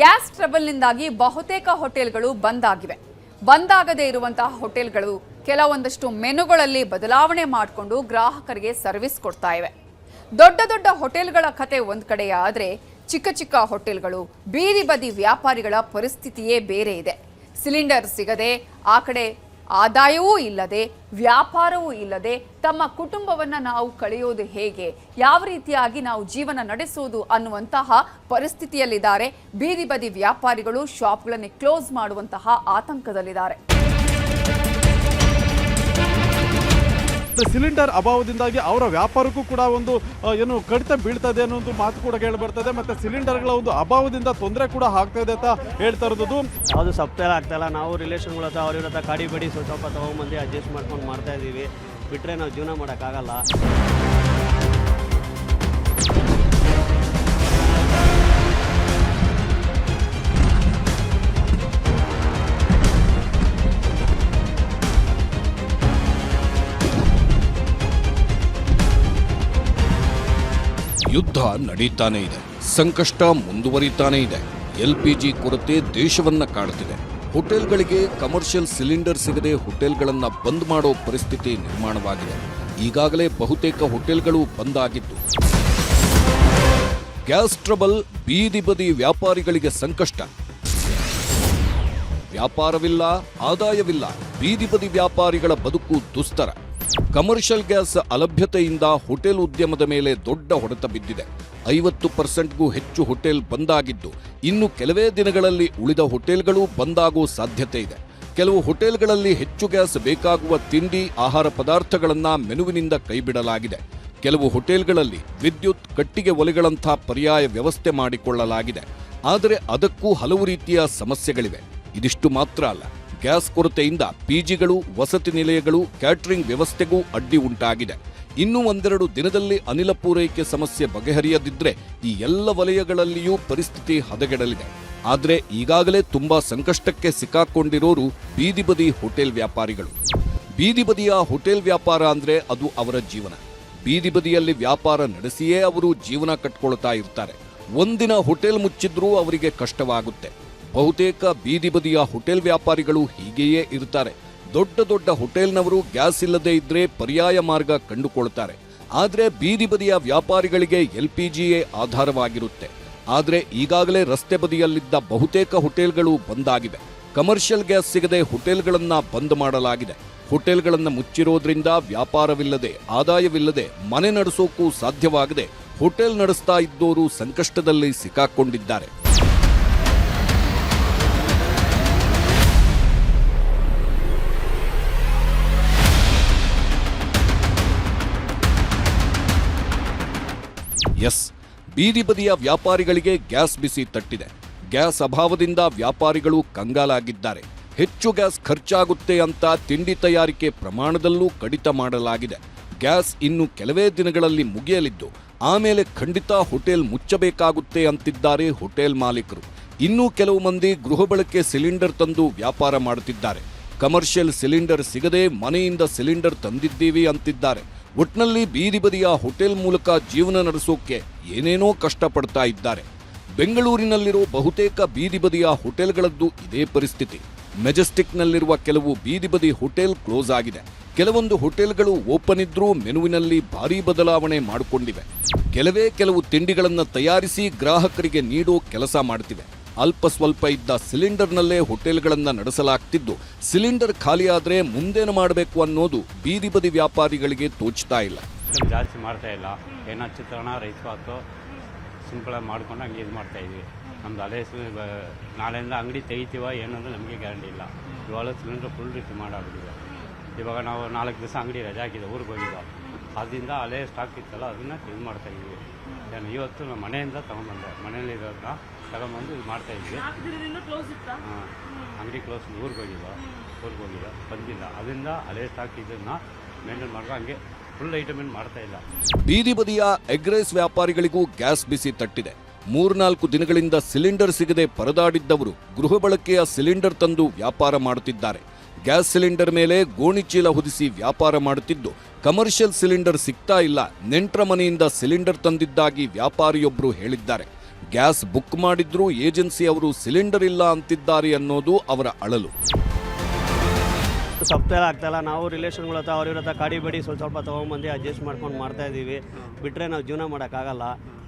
Gas ಟ್ರಬಲ್ನಿಂದಾಗಿ ಬಹುತೇಕ ಹೋಟೆಲ್ಗಳು ಬಂದ್ ಆಗಿವೆ. ಬಂದಾಗದೇ ಇರುವಂತಹ ಹೋಟೆಲ್ಗಳು ಕೆಲವೊಂದಷ್ಟು ಮೆನುಗಳಲ್ಲಿ ಬದಲಾವಣೆ ಮಾಡಿಕೊಂಡು ಗ್ರಾಹಕರಿಗೆ ಸರ್ವಿಸ್ ಕೊಡ್ತಾ ಇವೆ. ದೊಡ್ಡ ದೊಡ್ಡ ಹೋಟೆಲ್ಗಳ ಕತೆ ಒಂದ್ ಕಡೆಯಾದ್ರೆ ಚಿಕ್ಕ ಚಿಕ್ಕ ಹೋಟೆಲ್ಗಳು, ಬೀದಿ ಬದಿ ವ್ಯಾಪಾರಿಗಳ ಪರಿಸ್ಥಿತಿಯೇ ಬೇರೆ ಇದೆ. ಸಿಲಿಂಡರ್ ಸಿಗದೆ ಆ ಕಡೆ ಆದಾಯವೂ ಇಲ್ಲದೆ ವ್ಯಾಪಾರವೂ ಇಲ್ಲದೆ ತಮ್ಮ ಕುಟುಂಬವನ್ನ ನಾವು ಕಳೆಯೋದು ಹೇಗೆ, ಯಾವ ರೀತಿಯಾಗಿ ನಾವು ಜೀವನ ನಡೆಸೋದು ಅನ್ನುವಂತಹ ಪರಿಸ್ಥಿತಿಯಲ್ಲಿದ್ದಾರೆ. ಬೀದಿ ಬದಿ ವ್ಯಾಪಾರಿಗಳು ಶಾಪ್ಗಳನ್ನು ಕ್ಲೋಸ್ ಮಾಡುವಂತಹ ಆತಂಕದಲ್ಲಿದ್ದಾರೆ. ಸಿಲಿಂಡರ್ ಅಭಾವದಿಂದಾಗಿ ಅವರ ವ್ಯಾಪಾರಕ್ಕೂ ಕೂಡ ಒಂದು ಏನು ಕಡಿತ ಬೀಳ್ತದೆ ಅನ್ನೋ ಒಂದು ಮಾತು ಕೂಡ ಕೇಳಿ ಬರ್ತದೆ. ಮತ್ತೆ ಸಿಲಿಂಡರ್ಗಳ ಒಂದು ಅಭಾವದಿಂದ ತೊಂದರೆ ಕೂಡ ಆಗ್ತಾ ಇದೆ ಅಂತ ಹೇಳ್ತಾ ಇರೋದು. ಯಾವುದು ಸಪ್ತಾಹ ಆಗ್ತಾಯಿಲ್ಲ. ನಾವು ರಿಲೇಷನ್ಗಳ ಹತ್ರ ಅವ್ರ ಹತ್ರ ಕಾಡಿ ಬಡಿ ಸ್ವಲ್ಪ ತೊಗೊಂಬಂದು ಅಡ್ಜಸ್ಟ್ ಮಾಡ್ಕೊಂಡು ಮಾಡ್ತಾ ಇದ್ದೀವಿ. ಬಿಟ್ಟರೆ ನಾವು ಜೀವನ ಮಾಡೋಕ್ಕಾಗಲ್ಲ. ಯುದ್ಧ ನಡೀತಾನೆ ಇದೆ, ಸಂಕಷ್ಟ ಮುಂದುವರಿತಾನೆ ಇದೆ. LPG ಕೊರತೆ ದೇಶವನ್ನ ಕಾಡುತ್ತಿದೆ. ಹೋಟೆಲ್ಗಳಿಗೆ ಕಮರ್ಷಿಯಲ್ ಸಿಲಿಂಡರ್ ಸಿಗದೆ ಹೋಟೆಲ್ಗಳನ್ನ ಬಂದ್ ಮಾಡೋ ಪರಿಸ್ಥಿತಿ ನಿರ್ಮಾಣವಾಗಿದೆ. ಈಗಾಗಲೇ ಬಹುತೇಕ ಹೋಟೆಲ್ಗಳು ಬಂದ್ ಆಗಿದ್ದು, ಗ್ಯಾಸ್ ಟ್ರಬಲ್ ಬೀದಿ ಬದಿ ವ್ಯಾಪಾರಿಗಳಿಗೆ ಸಂಕಷ್ಟ. ವ್ಯಾಪಾರವಿಲ್ಲ, ಆದಾಯವಿಲ್ಲ, ಬೀದಿ ಬದಿ ವ್ಯಾಪಾರಿಗಳ ಬದುಕು ದುಸ್ತರ. ಕಮರ್ಷಿಯಲ್ ಗ್ಯಾಸ್ ಅಲಭ್ಯತೆಯಿಂದ ಹೋಟೆಲ್ ಉದ್ಯಮದ ಮೇಲೆ ದೊಡ್ಡ ಹೊಡೆತ ಬಿದ್ದಿದೆ. 50%ಗೂ ಹೆಚ್ಚು ಹೋಟೆಲ್ ಬಂದಾಗಿದ್ದು, ಇನ್ನು ಕೆಲವೇ ದಿನಗಳಲ್ಲಿ ಉಳಿದ ಹೋಟೆಲ್ಗಳು ಬಂದಾಗೋ ಸಾಧ್ಯತೆ ಇದೆ. ಕೆಲವು ಹೋಟೆಲ್ಗಳಲ್ಲಿ ಹೆಚ್ಚು ಗ್ಯಾಸ್ ಬೇಕಾಗುವ ತಿಂಡಿ, ಆಹಾರ ಪದಾರ್ಥಗಳನ್ನ ಮೆನುವಿನಿಂದ ಕೈಬಿಡಲಾಗಿದೆ. ಕೆಲವು ಹೋಟೆಲ್ಗಳಲ್ಲಿ ವಿದ್ಯುತ್, ಕಟ್ಟಿಗೆ ಒಲೆಗಳಂಥ ಪರ್ಯಾಯ ವ್ಯವಸ್ಥೆ ಮಾಡಿಕೊಳ್ಳಲಾಗಿದೆ. ಆದರೆ ಅದಕ್ಕೂ ಹಲವು ರೀತಿಯ ಸಮಸ್ಯೆಗಳಿವೆ. ಇದಿಷ್ಟು ಮಾತ್ರ ಅಲ್ಲ, ಗ್ಯಾಸ್ ಕೊರತೆಯಿಂದ ಪಿಜಿಗಳು, ವಸತಿ ನಿಲಯಗಳು, ಕ್ಯಾಟರಿಂಗ್ ವ್ಯವಸ್ಥೆಗೂ ಅಡ್ಡಿ ಉಂಟಾಗಿದೆ. ಇನ್ನೂ ಒಂದೆರಡು ದಿನದಲ್ಲಿ ಅನಿಲ ಪೂರೈಕೆ ಸಮಸ್ಯೆ ಬಗೆಹರಿಯದಿದ್ರೆ ಈ ಎಲ್ಲ ವಲಯಗಳಲ್ಲಿಯೂ ಪರಿಸ್ಥಿತಿ ಹದಗೆಡಲಿದೆ. ಆದರೆ ಈಗಾಗಲೇ ತುಂಬಾ ಸಂಕಷ್ಟಕ್ಕೆ ಸಿಕ್ಕಾಕೊಂಡಿರೋರು ಬೀದಿ ಬದಿ ಹೋಟೆಲ್ ವ್ಯಾಪಾರಿಗಳು. ಬೀದಿ ಬದಿಯ ಹೋಟೆಲ್ ವ್ಯಾಪಾರ ಅಂದ್ರೆ ಅದು ಅವರ ಜೀವನ. ಬೀದಿ ಬದಿಯಲ್ಲಿ ವ್ಯಾಪಾರ ನಡೆಸಿಯೇ ಅವರು ಜೀವನ ಕಟ್ಕೊಳ್ತಾ ಇರ್ತಾರೆ. ಒಂದಿನ ಹೋಟೆಲ್ ಮುಚ್ಚಿದ್ರೂ ಅವರಿಗೆ ಕಷ್ಟವಾಗುತ್ತೆ. ಬಹುತೇಕ ಬೀದಿ ಬದಿಯ ಹೋಟೆಲ್ ವ್ಯಾಪಾರಿಗಳು ಹೀಗೆಯೇ ಇರ್ತಾರೆ. ದೊಡ್ಡ ದೊಡ್ಡ ಹೋಟೆಲ್ನವರು ಗ್ಯಾಸ್ ಇಲ್ಲದೆ ಇದ್ರೆ ಪರ್ಯಾಯ ಮಾರ್ಗ ಕಂಡುಕೊಳ್ತಾರೆ. ಆದರೆ ಬೀದಿ ಬದಿಯ ವ್ಯಾಪಾರಿಗಳಿಗೆ LPGಯೇ ಆಧಾರವಾಗಿರುತ್ತೆ. ಆದರೆ ಈಗಾಗಲೇ ರಸ್ತೆ ಬದಿಯಲ್ಲಿದ್ದ ಬಹುತೇಕ ಹೋಟೆಲ್ಗಳು ಬಂದಾಗಿವೆ. ಕಮರ್ಷಿಯಲ್ ಗ್ಯಾಸ್ ಸಿಗದೆ ಹೋಟೆಲ್ಗಳನ್ನ ಬಂದ್ ಮಾಡಲಾಗಿದೆ. ಹೋಟೆಲ್ಗಳನ್ನ ಮುಚ್ಚಿರೋದ್ರಿಂದ ವ್ಯಾಪಾರವಿಲ್ಲದೆ, ಆದಾಯವಿಲ್ಲದೆ ಮನೆ ನಡೆಸೋಕ್ಕೂ ಸಾಧ್ಯವಾಗದೆ ಹೋಟೆಲ್ ನಡೆಸ್ತಾ ಇದ್ದೋರು ಸಂಕಷ್ಟದಲ್ಲಿ ಸಿಕ್ಕಾಕೊಂಡಿದ್ದಾರೆ. ಬೀದಿ ಬದಿಯ ವ್ಯಾಪಾರಿಗಳಿಗೆ ಗ್ಯಾಸ್ ಬಿಸಿ ತಟ್ಟಿದೆ. ಗ್ಯಾಸ್ ಅಭಾವದಿಂದ ವ್ಯಾಪಾರಿಗಳು ಕಂಗಾಲಾಗಿದ್ದಾರೆ. ಹೆಚ್ಚು ಗ್ಯಾಸ್ ಖರ್ಚಾಗುತ್ತೆ ಅಂತ ತಿಂಡಿ ತಯಾರಿಕೆ ಪ್ರಮಾಣದಲ್ಲೂ ಕಡಿತ ಮಾಡಲಾಗಿದೆ. ಗ್ಯಾಸ್ ಇನ್ನು ಕೆಲವೇ ದಿನಗಳಲ್ಲಿ ಮುಗಿಯಲಿದ್ದು, ಆಮೇಲೆ ಖಂಡಿತ ಹೋಟೆಲ್ ಮುಚ್ಚಬೇಕಾಗುತ್ತೆ ಅಂತಿದ್ದಾರೆ ಹೋಟೆಲ್ ಮಾಲೀಕರು. ಇನ್ನೂ ಕೆಲವು ಮಂದಿ ಗೃಹ ಬಳಕೆ ಸಿಲಿಂಡರ್ ತಂದು ವ್ಯಾಪಾರ ಮಾಡುತ್ತಿದ್ದಾರೆ. ಕಮರ್ಷಿಯಲ್ ಸಿಲಿಂಡರ್ ಸಿಗದೆ ಮನೆಯಿಂದ ಸಿಲಿಂಡರ್ ತಂದಿದ್ದೀವಿ ಅಂತಿದ್ದಾರೆ. ಒಟ್ನಲ್ಲಿ ಬೀದಿ ಬದಿಯ ಹೋಟೆಲ್ ಮೂಲಕ ಜೀವನ ನಡೆಸೋಕೆ ಏನೇನೋ ಕಷ್ಟಪಡ್ತಾ ಇದ್ದಾರೆ. ಬೆಂಗಳೂರಿನಲ್ಲಿರೋ ಬಹುತೇಕ ಬೀದಿ ಬದಿಯ ಹೋಟೆಲ್ಗಳದ್ದು ಇದೇ ಪರಿಸ್ಥಿತಿ. ಮೆಜೆಸ್ಟಿಕ್ನಲ್ಲಿರುವ ಕೆಲವು ಬೀದಿ ಬದಿ ಹೋಟೆಲ್ ಕ್ಲೋಸ್ ಆಗಿದೆ. ಕೆಲವೊಂದು ಹೋಟೆಲ್ಗಳು ಓಪನ್ ಇದ್ರೂ ಮೆನುವಿನಲ್ಲಿ ಭಾರೀ ಬದಲಾವಣೆ ಮಾಡಿಕೊಂಡಿವೆ. ಕೆಲವು ತಿಂಡಿಗಳನ್ನು ತಯಾರಿಸಿ ಗ್ರಾಹಕರಿಗೆ ನೀಡೋ ಕೆಲಸ ಮಾಡ್ತಿವೆ. ಅಲ್ಪ ಸ್ವಲ್ಪ ಇದ್ದ ಸಿಲಿಂಡರ್ನಲ್ಲೇ ಹೋಟೆಲ್ಗಳನ್ನ ನಡೆಸಲಾಗ್ತಿದ್ದು, ಸಿಲಿಂಡರ್ ಖಾಲಿಯಾದ್ರೆ ಮುಂದೇನು ಮಾಡಬೇಕು ಅನ್ನೋದು ಬೀದಿ ಬದಿ ವ್ಯಾಪಾರಿಗಳಿಗೆ ತೋಚ್ತಾ ಇಲ್ಲ. ಜಾಸ್ತಿ ಮಾಡ್ತಾ ಇಲ್ಲ. ಏನೋ ಚಿತ್ರಾನ್ನ, ರೈಸ್ ಬಾತು ಸಿಂಪಲಾಗಿ ಮಾಡ್ಕೊಂಡು ಹಂಗೆ ಇದು ಮಾಡ್ತಾ ಇದ್ವಿ. ನಮ್ದು ಹಳೆ ನಾಳೆಯಿಂದ ಅಂಗಡಿ ತೆಗಿತೀವ ಏನಂದ್ರೆ ನಮಗೆ ಗ್ಯಾರಂಟಿ ಇಲ್ಲ. ಇವಾಗ ಸಿಲಿಂಡರ್ ಫುಲ್ ರೀತಿ ಮಾಡಾಗ್ಬಿಟ್ಟಿದೆ. ಇವಾಗ ನಾವು 4 ದಿವಸ ಅಂಗಡಿ ರಜೆ ಹಾಕಿದ್ದೆ, ಊರಿಗೆ ಹೋಗಿದ್ದ. ಅದರಿಂದ ಹಳೆ ಸ್ಟಾಕ್ ಇತ್ತಲ್ಲ ಅದನ್ನು ಇದು ಮಾಡ್ತಾ ಇದ್ವಿ. ಇವತ್ತು ನಮ್ಮ ಮನೆಯಿಂದ ತಗೊಂಡ್ಬಂದೆ, ಮನೆಯಲ್ಲಿರೋದನ್ನ ತಗೊಂಡ್ಬಂದು ಇದು ಮಾಡ್ತಾ ಇದ್ವಿ. ಅಂಗಡಿ ಕ್ಲೋಸ್, ಊರಿಗೆ ಹೋಗಿಲ್ಲ ಬಂದಿಲ್ಲ. ಅದರಿಂದ ಹಳೆ ಸ್ಟಾಕ್ ಇದನ್ನು ಮೇಂಟೈನ್ ಮಾಡ್ಕೊಂಡು ಹಂಗೆ ಫುಲ್ ಐಟಮ್ ಮಾಡ್ತಾ ಇಲ್ಲ. ಬೀದಿ ಬದಿಯ ಎಗ್ ರೈಸ್ ವ್ಯಾಪಾರಿಗಳಿಗೂ ಗ್ಯಾಸ್ ಬಿಸಿ ತಟ್ಟಿದೆ. 3-4 ದಿನಗಳಿಂದ ಸಿಲಿಂಡರ್ ಸಿಗದೆ ಪರದಾಡಿದ್ದವರು ಗೃಹ ಬಳಕೆಯ ಸಿಲಿಂಡರ್ ತಂದು ವ್ಯಾಪಾರ ಮಾಡುತ್ತಿದ್ದಾರೆ. ಗ್ಯಾಸ್ ಸಿಲಿಂಡರ್ ಮೇಲೆ ಗೋಣಿಚೀಲ ಹೊದಿಸಿ ವ್ಯಾಪಾರ ಮಾಡುತ್ತಿದ್ದು, ಕಮರ್ಷಿಯಲ್ ಸಿಲಿಂಡರ್ ಸಿಗ್ತಾ ಇಲ್ಲ, ನೆಂಟರ ಮನೆಯಿಂದ ಸಿಲಿಂಡರ್ ತಂದಿದ್ದಾಗಿ ವ್ಯಾಪಾರಿಯೊಬ್ಬರು ಹೇಳಿದ್ದಾರೆ. ಗ್ಯಾಸ್ ಬುಕ್ ಮಾಡಿದ್ರೂ ಏಜೆನ್ಸಿ ಅವರು ಸಿಲಿಂಡರ್ ಇಲ್ಲ ಅಂತಿದ್ದಾರೆ ಅನ್ನೋದು ಅವರ ಅಳಲು. ಸಪ್ತಾಹ ಆಗ್ತಾಯಿಲ್ಲ. ನಾವು ರಿಲೇಷನ್ಗಳ ಹತ್ರ ಅವ್ರ ಹತ್ರ ಕಾಡಿ ಬಡಿ ಸ್ವಲ್ಪ ತೊಗೊಂಬಂದು ಅಡ್ಜಸ್ಟ್ ಮಾಡ್ಕೊಂಡು ಮಾಡ್ತಾ ಇದ್ದೀವಿ. ಬಿಟ್ಟರೆ ನಾವು ಜೀವನ ಮಾಡೋಕ್ಕಾಗಲ್ಲ.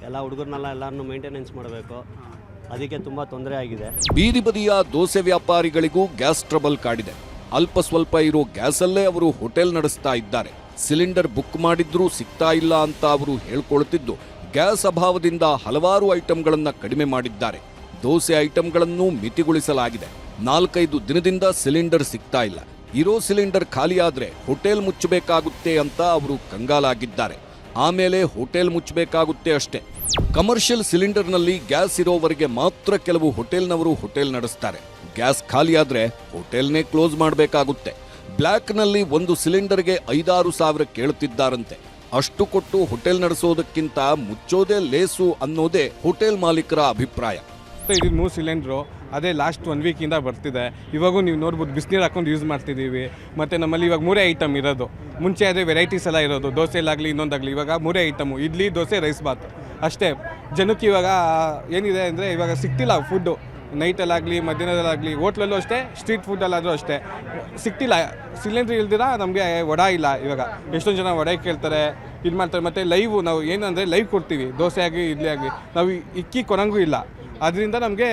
ಎಲ್ಲ ಹುಡುಗರನ್ನೆಲ್ಲ ಎಲ್ಲರನ್ನೂ ಮೇಂಟೆನೆನ್ಸ್ ಮಾಡಬೇಕು. ಅದಕ್ಕೆ ತುಂಬ ತೊಂದರೆ ಆಗಿದೆ. ಬೀದಿ ಬದಿಯ ದೋಸೆ ವ್ಯಾಪಾರಿಗಳಿಗೂ ಗ್ಯಾಸ್ ಟ್ರಬಲ್ ಕಾಡಿದೆ. ಅಲ್ಪ ಸ್ವಲ್ಪ ಇರೋ ಗ್ಯಾಸಲ್ಲೇ ಅವರು ಹೋಟೆಲ್ ನಡೆಸ್ತಾ ಇದ್ದಾರೆ. ಸಿಲಿಂಡರ್ ಬುಕ್ ಮಾಡಿದ್ರೂ ಸಿಗ್ತಾ ಇಲ್ಲ ಅಂತ ಅವರು ಹೇಳ್ಕೊಳ್ತಿದ್ದು, ಗ್ಯಾಸ್ ಅಭಾವದಿಂದ ಹಲವಾರು ಐಟಂಗಳನ್ನ ಕಡಿಮೆ ಮಾಡಿದ್ದಾರೆ. ದೋಸೆ ಐಟಂಗಳನ್ನು ಮಿತಿಗೊಳಿಸಲಾಗಿದೆ. 4-5 ದಿನದಿಂದ ಸಿಲಿಂಡರ್ ಸಿಗ್ತಾ ಇಲ್ಲ. ಇರೋ ಸಿಲಿಂಡರ್ ಖಾಲಿಯಾದ್ರೆ ಹೋಟೆಲ್ ಮುಚ್ಚಬೇಕಾಗುತ್ತೆ ಅಂತ ಅವರು ಕಂಗಾಲಾಗಿದ್ದಾರೆ. ಆಮೇಲೆ ಹೋಟೆಲ್ ಮುಚ್ಚಬೇಕಾಗುತ್ತೆ ಅಷ್ಟೇ. ಕಮರ್ಷಿಯಲ್ ಸಿಲಿಂಡರ್ನಲ್ಲಿ ಗ್ಯಾಸ್ ಇರೋವರೆಗೆ ಮಾತ್ರ ಕೆಲವು ಹೋಟೆಲ್ನವರು ಹೋಟೆಲ್ ನಡೆಸ್ತಾರೆ. ಗ್ಯಾಸ್ ಖಾಲಿಯಾದ್ರೆ ಹೋಟೆಲ್ನೇ ಕ್ಲೋಸ್ ಮಾಡಬೇಕಾಗುತ್ತೆ. ಬ್ಲ್ಯಾಕ್ನಲ್ಲಿ ಒಂದು ಸಿಲಿಂಡರ್ಗೆ 5-6 ಸಾವಿರ ಕೇಳುತ್ತಿದ್ದಾರಂತೆ. ಅಷ್ಟು ಕೊಟ್ಟು ಹೋಟೆಲ್ ನಡೆಸೋದಕ್ಕಿಂತ ಮುಚ್ಚೋದೇ ಲೇಸು ಅನ್ನೋದೇ ಹೋಟೆಲ್ ಮಾಲೀಕರ ಅಭಿಪ್ರಾಯ. ಇದು 3 ಸಿಲಿಂಡ್ರು, ಅದೇ ಲಾಸ್ಟ್ 1 ವೀಕಿಂದ ಬರ್ತಿದೆ. ಇವಾಗೂ ನೀವು ನೋಡ್ಬೋದು, ಬಿಸಿನೀರು ಹಾಕೊಂಡು ಯೂಸ್ ಮಾಡ್ತಿದ್ದೀವಿ. ಮತ್ತು ನಮ್ಮಲ್ಲಿ ಇವಾಗ 3 ಐಟಮ್ ಇರೋದು. ಮುಂಚೆ ಅದೇ ವೆರೈಟೀಸ್ ಎಲ್ಲ ಇರೋದು, ದೋಸೆಲಾಗಲಿ ಇನ್ನೊಂದಾಗಲಿ. ಇವಾಗ 3 ಐಟಮು, ಇಡ್ಲಿ, ದೋಸೆ, ರೈಸ್ ಬಾತ್ ಅಷ್ಟೇ. ಜನಕ್ಕೆ ಇವಾಗ ಏನಿದೆ ಅಂದರೆ ಇವಾಗ ಸಿಗ್ತಿಲ್ಲ ಫುಡ್ಡು. ನೈಟಲ್ಲಾಗಲಿ ಮಧ್ಯಾಹ್ನದಲ್ಲಾಗಲಿ, ಹೋಟ್ಲಲ್ಲೂ ಅಷ್ಟೇ, ಸ್ಟ್ರೀಟ್ ಫುಡ್ಡಲ್ಲಾದರೂ ಅಷ್ಟೇ ಸಿಗ್ತಿಲ್ಲ. ಸಿಲಿಂಡ್ರ್ ಇಲ್ದಿರ ನಮಗೆ ವಡೆ ಇಲ್ಲ. ಇವಾಗ ಎಷ್ಟೊಂದು ಜನ ವಡೆ ಕೇಳ್ತಾರೆ, ಇದು ಮಾಡ್ತಾರೆ. ಮತ್ತು ಲೈವ್ ನಾವು ಏನಂದರೆ ಲೈವ್ ಕೊಡ್ತೀವಿ, ದೋಸೆ ಆಗಲಿ ಇಡ್ಲಿ ಆಗಲಿ. ನಾವು ಇಕ್ಕಿ ಕೊನಂಗೂ ಇಲ್ಲ. ಅದರಿಂದ ನಮಗೆ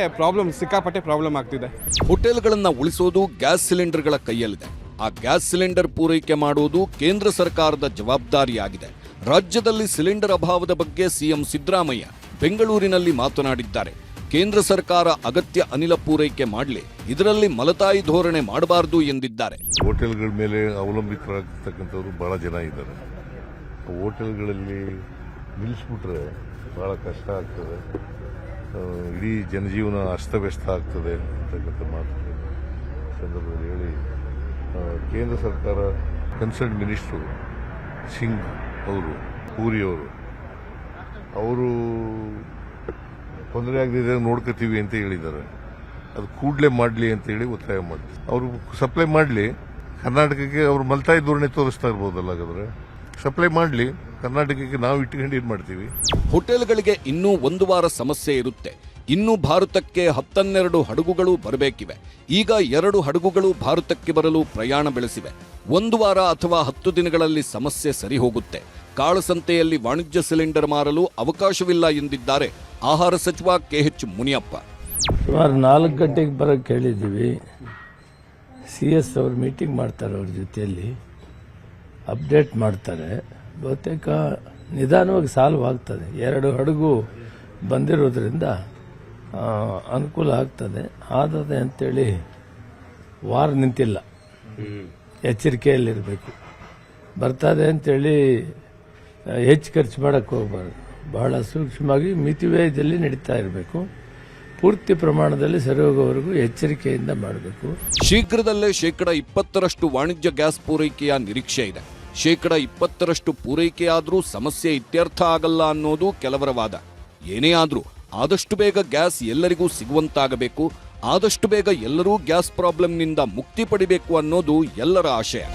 ಸಿಕ್ಕಾಪಟ್ಟೆ ಪ್ರಾಬ್ಲಮ್ ಆಗ್ತಿದೆ. ಹೋಟೆಲ್ಗಳನ್ನ ಉಳಿಸೋದು ಗ್ಯಾಸ್ ಸಿಲಿಂಡರ್ಗಳ ಕೈಯಲ್ಲಿದೆ. ಆ ಗ್ಯಾಸ್ ಸಿಲಿಂಡರ್ ಪೂರೈಕೆ ಮಾಡುವುದು ಕೇಂದ್ರ ಸರ್ಕಾರದ ಜವಾಬ್ದಾರಿಯಾಗಿದೆ. ರಾಜ್ಯದಲ್ಲಿ ಸಿಲಿಂಡರ್ ಅಭಾವದ ಬಗ್ಗೆ ಸಿಎಂ ಸಿದ್ದರಾಮಯ್ಯ ಬೆಂಗಳೂರಿನಲ್ಲಿ ಮಾತನಾಡಿದ್ದಾರೆ. ಕೇಂದ್ರ ಸರ್ಕಾರ ಅಗತ್ಯ ಅನಿಲ ಪೂರೈಕೆ ಮಾಡಲಿ, ಇದರಲ್ಲಿ ಮಲತಾಯಿ ಧೋರಣೆ ಮಾಡಬಾರದು ಎಂದಿದ್ದಾರೆ. ಹೋಟೆಲ್ಗಳ ಮೇಲೆ ಅವಲಂಬಿತರಾಗಿರ್ತಕ್ಕಂಥವ್ರು ಬಹಳ ಜನ ಇದ್ದಾರೆ. ಹೋಟೆಲ್ಗಳಲ್ಲಿ ನಿಲ್ಲಿಸ್ಬಿಟ್ರೆ ಬಹಳ ಕಷ್ಟ ಆಗ್ತದೆ. ಇಡೀ ಜನಜೀವನ ಅಸ್ತವ್ಯಸ್ತ ಆಗ್ತದೆ ಅಂತಕ್ಕಂಥ ಮಾತು ಸಂದರ್ಭದಲ್ಲಿ ಹೇಳಿ ಕೇಂದ್ರ ಸರ್ಕಾರ ಕನ್ಸರ್ನ್ ಮಿನಿಸ್ಟ್ರು ಸಿಂಗ್ ಅವರು, ಪೂರಿ ಅವರು ತೊಂದರೆ ಆಗದಿದ್ದರೆ ನೋಡ್ಕೋತೀವಿ ಅಂತ ಹೇಳಿದ್ದಾರೆ. ಅದು ಕೂಡಲೇ ಮಾಡಲಿ ಅಂತ ಹೇಳಿ ಒತ್ತಾಯ ಮಾಡಿ ಅವರು ಸಪ್ಲೈ ಮಾಡಲಿ. ಕರ್ನಾಟಕಕ್ಕೆ ಅವರು ಮಲ್ತಾಯಿ ಧೋರಣೆ ತೋರಿಸ್ತಾ ಇರ್ಬೋದಲ್ಲ. ಹಾಗಾದ್ರೆ ಸಪ್ಲೈ ಮಾಡಲಿ, ಕರ್ನಾಟಕಕ್ಕೆ ನಾವು ಇಟ್ಕೊಂಡು ಏನು ಮಾಡ್ತೀವಿ. ಹೋಟೆಲ್ಗಳಿಗೆ ಇನ್ನೂ 1 ವಾರ ಸಮಸ್ಯೆ ಇರುತ್ತೆ. ಇನ್ನು ಭಾರತಕ್ಕೆ 12 ಹಡಗುಗಳು ಬರಬೇಕಿವೆ. ಈಗ 2 ಹಡಗುಗಳು ಭಾರತಕ್ಕೆ ಬರಲು ಪ್ರಯಾಣ ಬೆಳೆಸಿವೆ. 1 ವಾರ ಅಥವಾ 10 ದಿನಗಳಲ್ಲಿ ಸಮಸ್ಯೆ ಸರಿ ಹೋಗುತ್ತೆ. ಕಾಳಸಂತೆಯಲ್ಲಿ ವಾಣಿಜ್ಯ ಸಿಲಿಂಡರ್ ಮಾರಲು ಅವಕಾಶವಿಲ್ಲ ಎಂದಿದ್ದಾರೆ ಆಹಾರ ಸಚಿವ KH ಮುನಿಯಪ್ಪ. ಸುಮಾರು 4 ಗಂಟೆಗೆ ಬರೋಕ್ಕೆ ಹೇಳಿದ್ದೀವಿ. CS ಅವರು ಮೀಟಿಂಗ್ ಮಾಡ್ತಾರೆ, ಅವ್ರ ಜೊತೆಯಲ್ಲಿ ಅಪ್ಡೇಟ್ ಮಾಡ್ತಾರೆ. ಬಹುತೇಕ ನಿಧಾನವಾಗಿ ಸಾಲ್ವ್ ಆಗ್ತದೆ. 2 ಹಡಗು ಬಂದಿರೋದ್ರಿಂದ ಅನುಕೂಲ ಆಗ್ತದೆ. ಆದದೆ ಅಂತೇಳಿ ವಾರ ನಿಂತಿಲ್ಲ, ಎಚ್ಚರಿಕೆಯಲ್ಲಿರಬೇಕು. ಬರ್ತದೆ ಅಂತೇಳಿ ಹೆಚ್ಚು ಖರ್ಚು ಮಾಡೋಕ್ಕೆ ಹೋಗಬಾರ್ದು. ಬಹಳ ಸೂಕ್ಷ್ಮವಾಗಿ ಮಿತಿವ್ಯಯದಲ್ಲಿ ನಡೀತಾ ಇರಬೇಕು. ಪೂರ್ತಿ ಪ್ರಮಾಣದಲ್ಲಿ ಸರಿ ಹೋಗೋವರೆಗೂ ಎಚ್ಚರಿಕೆಯಿಂದ ಮಾಡಬೇಕು. ಶೀಘ್ರದಲ್ಲೇ 20% ವಾಣಿಜ್ಯ ಗ್ಯಾಸ್ ಪೂರೈಕೆಯ ನಿರೀಕ್ಷೆ ಇದೆ. 20% ಪೂರೈಕೆಯಾದರೂ ಸಮಸ್ಯೆ ಇತ್ಯರ್ಥ ಆಗಲ್ಲ ಅನ್ನೋದು ಕೆಲವರ ವಾದ. ಏನೇ ಆದರೂ ಆದಷ್ಟು ಬೇಗ ಗ್ಯಾಸ್ ಎಲ್ಲರಿಗೂ ಸಿಗುವಂತಾಗಬೇಕು. ಆದಷ್ಟು ಬೇಗ ಎಲ್ಲರೂ ಗ್ಯಾಸ್ ಪ್ರಾಬ್ಲಮ್ನಿಂದ ಮುಕ್ತಿ ಪಡಿಬೇಕು ಅನ್ನೋದು ಎಲ್ಲರ ಆಶಯ.